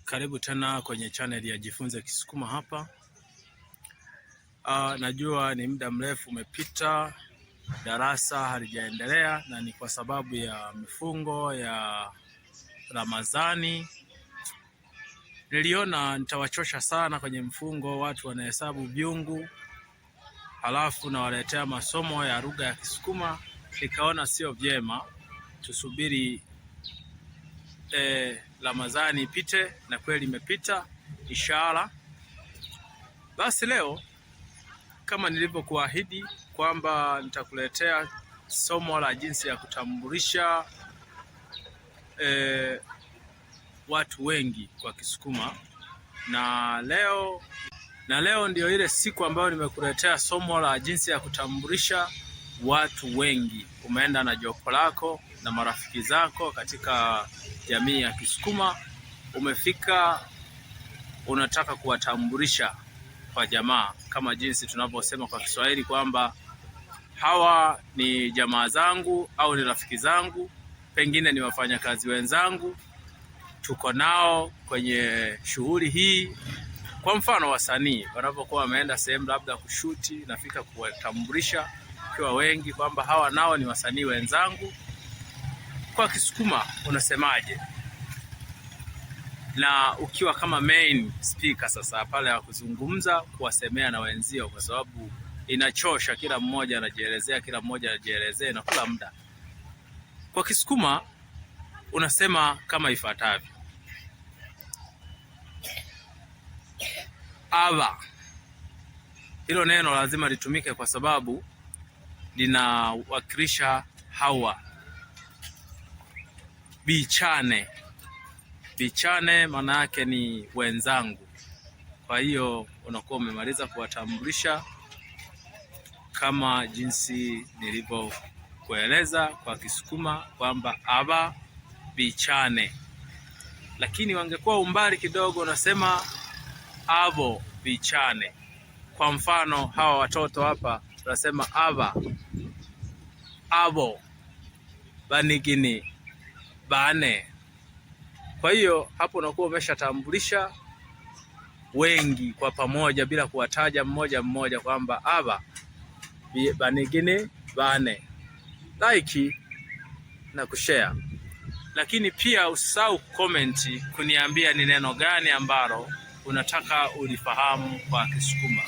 Karibu tena kwenye channel ya Jifunze Kisukuma hapa. Najua ni muda mrefu umepita, darasa halijaendelea, na ni kwa sababu ya mifungo ya Ramadhani. Niliona nitawachosha sana kwenye mfungo, watu wanahesabu vyungu, halafu nawaletea masomo ya lugha ya Kisukuma. Nikaona sio vyema, tusubiri Ramadhani ipite, na kweli imepita inshallah. Basi leo kama nilivyokuahidi kwamba nitakuletea somo la jinsi ya kutambulisha watu wengi kwa Kisukuma, na leo ndio ile siku ambayo nimekuletea somo la jinsi ya kutambulisha watu wengi. Umeenda na jopo lako na marafiki zako katika jamii ya Kisukuma, umefika unataka kuwatambulisha kwa jamaa, kama jinsi tunavyosema kwa Kiswahili kwamba hawa ni jamaa zangu au ni rafiki zangu, pengine ni wafanyakazi wenzangu, tuko nao kwenye shughuli hii. Kwa mfano wasanii wanapokuwa wameenda sehemu labda kushuti, nafika kuwatambulisha kwa wengi kwamba hawa nao ni wasanii wenzangu. Kwa Kisukuma unasemaje? Na ukiwa kama main speaker sasa pale ya kuzungumza, kuwasemea na wenzio, kwa sababu inachosha, kila mmoja anajielezea na kula muda. Kwa Kisukuma unasema kama ifuatavyo: aba. Hilo neno lazima litumike kwa sababu linawakilisha hawa. Bichane maana yake ni wenzangu. Kwa hiyo unakuwa umemaliza kuwatambulisha kama jinsi nilivyokueleza kwa Kisukuma kwamba aba bichane. Lakini wangekuwa umbali kidogo, unasema abo bichane. Kwa mfano hawa watoto hapa tunasema abo banigini bane. Kwa hiyo hapo unakuwa umeshatambulisha wengi kwa pamoja bila kuwataja mmoja mmoja kwamba aba banigini bane. Like na kushare, lakini pia usisahau comment kuniambia ni neno gani ambalo unataka ulifahamu kwa Kisukuma.